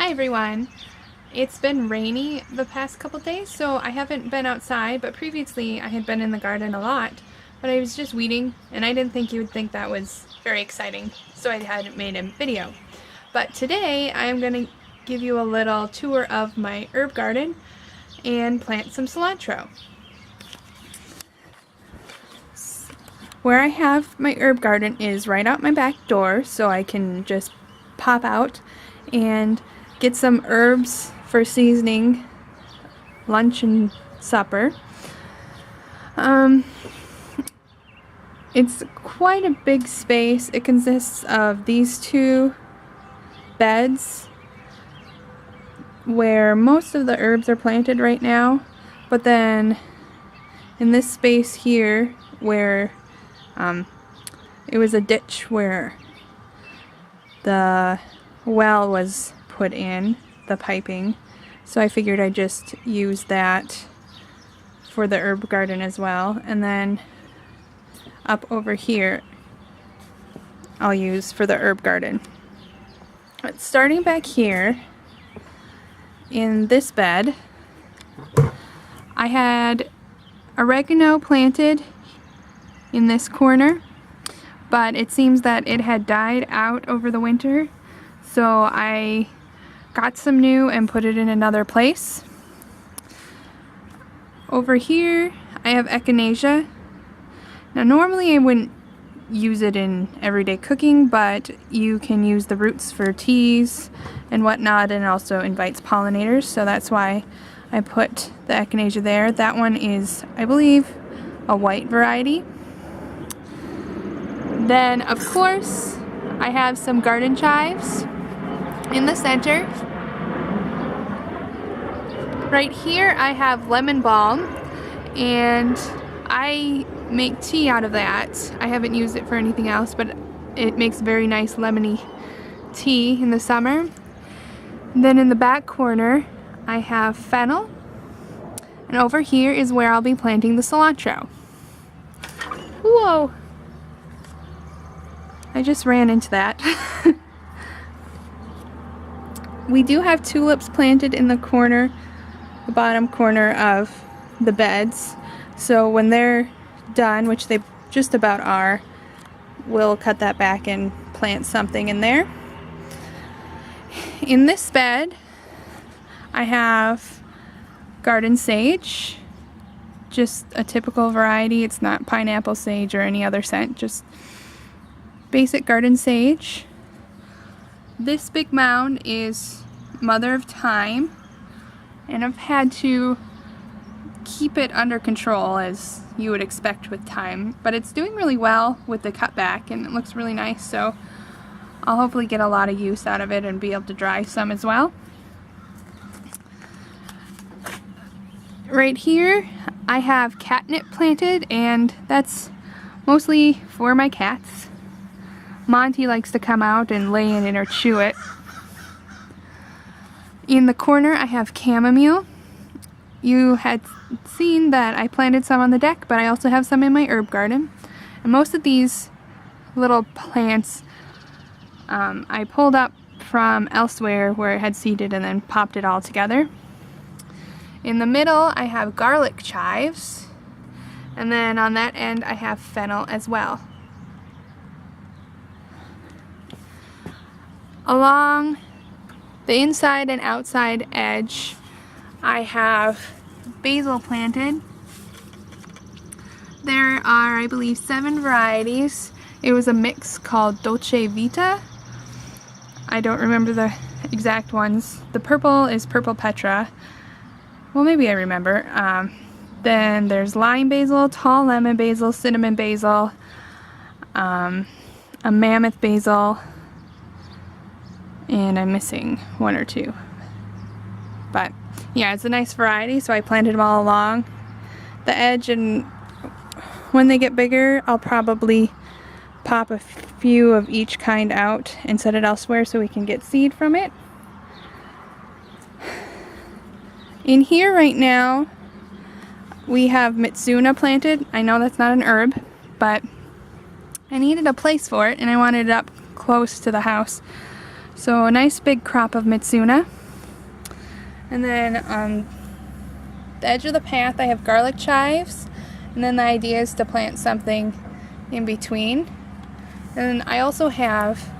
Hi everyone! It's been rainy the past couple days, so I haven't been outside, but previously I had been in the garden a lot. But I was just weeding, and I didn't think you would think that was very exciting, so I hadn't made a video. But today I'm going to give you a little tour of my herb garden and plant some cilantro. Where I have my herb garden is right out my back door, so I can just pop out and get some herbs for seasoning lunch and supper. It's quite a big space. It consists of these two beds where most of the herbs are planted right now, but then in this space here where it was a ditch where the well was put in, the piping, so I figured I'd just use that for the herb garden as well. And then up over here I'll use for the herb garden. But starting back here in this bed, I had oregano planted in this corner, but it seems that it had died out over the winter, so I got some new and put it in another place. Over here I have echinacea. Now normally I wouldn't use it in everyday cooking, but you can use the roots for teas and whatnot, and it also invites pollinators, so that's why I put the echinacea there. That one is, I believe, a white variety. Then of course I have some garden chives in the center. Right here I have lemon balm, and I make tea out of that. I haven't used it for anything else, but it makes very nice lemony tea in the summer. Then in the back corner I have fennel, and over here is where I'll be planting the cilantro. Whoa! I just ran into that. We do have tulips planted in the corner, the bottom corner of the beds, so when they're done, which they just about are, we'll cut that back and plant something in there. In this bed I have garden sage, just a typical variety. It's not pineapple sage or any other scent, just basic garden sage. This big mound is mother of thyme, and I've had to keep it under control as you would expect with thyme, but it's doing really well with the cutback and it looks really nice, so I'll hopefully get a lot of use out of it and be able to dry some as well. Right here I have catnip planted, and that's mostly for my cats. Monty likes to come out and lay in it or chew it. In the corner I have chamomile. You had seen that I planted some on the deck, but I also have some in my herb garden. And most of these little plants I pulled up from elsewhere where it had seeded and then popped it all together. In the middle I have garlic chives, and then on that end I have fennel as well. Along the inside and outside edge I have basil planted. There are, I believe, 7 varieties. It was a mix called Dolce Vita. I don't remember the exact ones. The purple is Purple Petra. Well, maybe I remember. Then there's lime basil, tall lemon basil, cinnamon basil, a mammoth basil, and I'm missing 1 or 2. But yeah, it's a nice variety, so I planted them all along the edge, and when they get bigger I'll probably pop a few of each kind out and set it elsewhere so we can get seed from it. In here right now we have Mitsuna planted. I know that's not an herb, but I needed a place for it and I wanted it up close to the house. So a nice big crop of Mitsuna. And then on the edge of the path I have garlic chives, and then the idea is to plant something in between. And I also have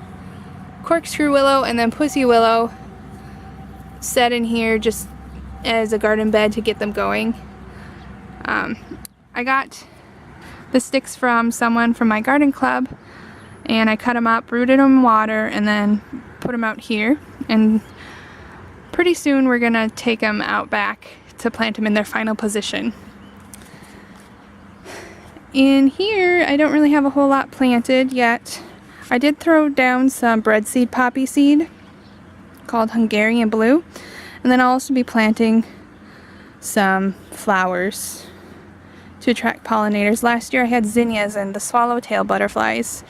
corkscrew willow and then pussy willow set in here just as a garden bed to get them going. I got the sticks from someone from my garden club, and I cut them up, rooted them in water, and then put them out here. And pretty soon we're gonna take them out back to plant them in their final position. In here I don't really have a whole lot planted yet. I did throw down some breadseed poppy seed called Hungarian Blue, and then I'll also be planting some flowers to attract pollinators. Last year I had zinnias, and the swallowtail butterflies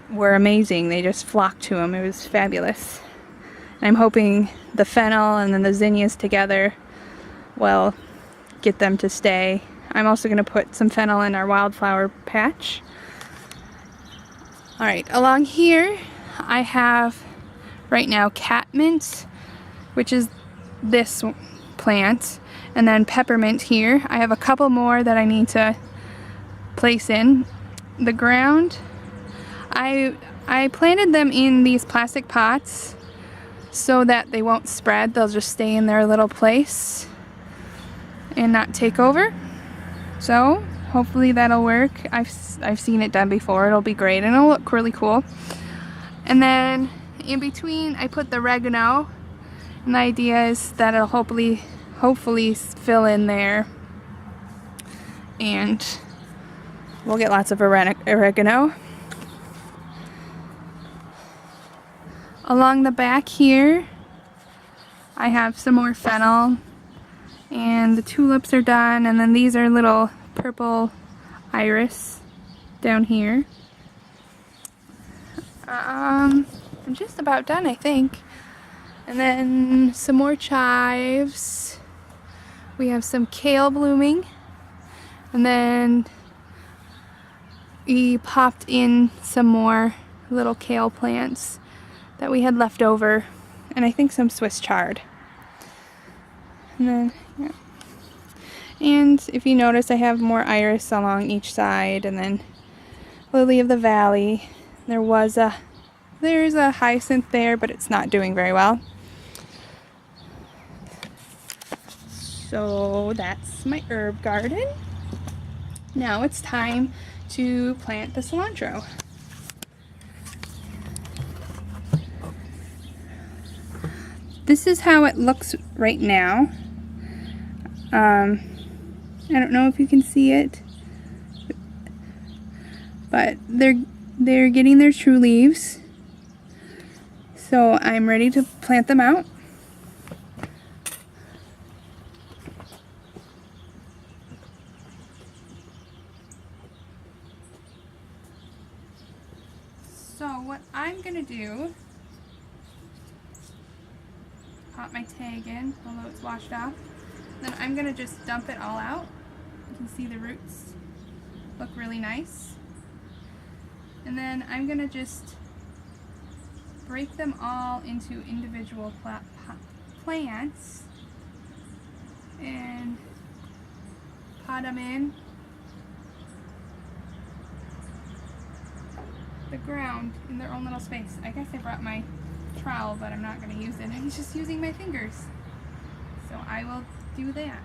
were amazing. They just flocked to them. It was fabulous. And I'm hoping the fennel and then the zinnias together will get them to stay. I'm also going to put some fennel in our wildflower patch. Alright, along here I have right now catmint, which is this plant, and then peppermint here. I have a couple more that I need to place in the ground. I planted them in these plastic pots so that they won't spread. They'll just stay in their little place and not take over. So hopefully that'll work. I've seen it done before. It'll be great and it'll look really cool. And then in between I put the oregano, and the idea is that it'll hopefully fill in there, and we'll get lots of oregano. Along the back here I have some more fennel, and the tulips are done, and then these are little purple iris down here. I'm just about done, I think. And then some more chives. We have some kale blooming, and then we popped in some more little kale plants that we had left over, and I think some Swiss chard. And then, yeah. And if you notice, I have more iris along each side, and then lily of the valley. There's a hyacinth there, but it's not doing very well. So that's my herb garden. Now it's time to plant the cilantro. This is how it looks right now. I don't know if you can see it, but they're getting their true leaves. So I'm ready to plant them out. So what I'm gonna do, pop my tag in, although it's washed off. Then I'm gonna just dump it all out. You can see the roots look really nice. And then I'm gonna just break them all into individual plants and pot them in the ground in their own little space. I guess I brought my trowel, but I'm not going to use it. I'm just using my fingers. So I will do that.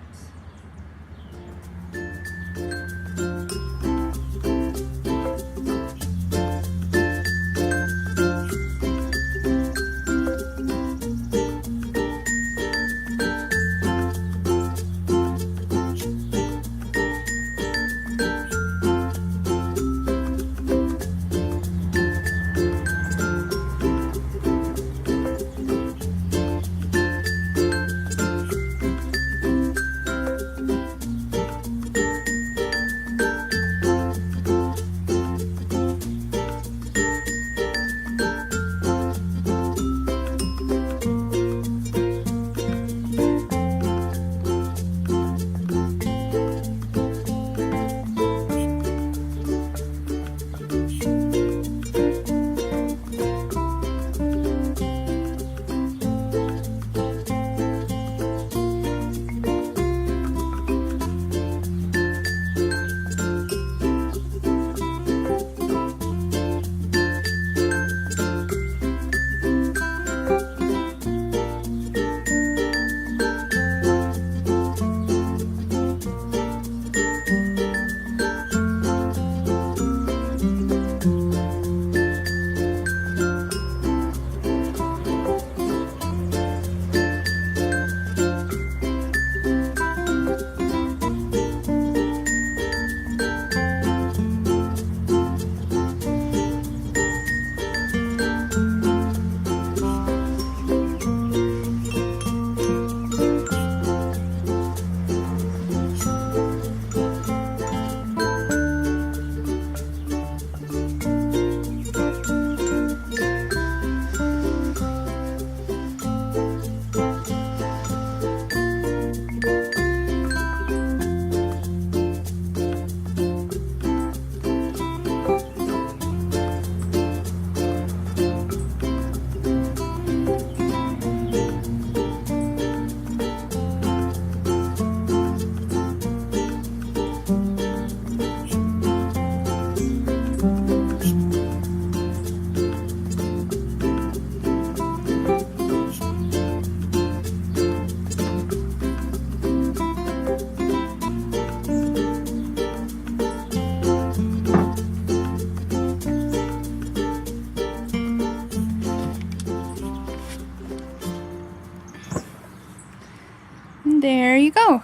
there you go.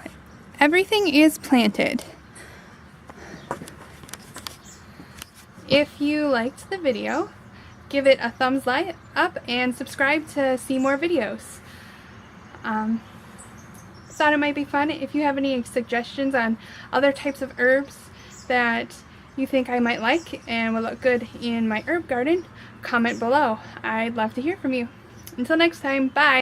Everything is planted. If you liked the video, give it a thumbs up and subscribe to see more videos. Thought it might be fun. If you have any suggestions on other types of herbs that you think I might like and will look good in my herb garden, comment below. I'd love to hear from you. Until next time, bye!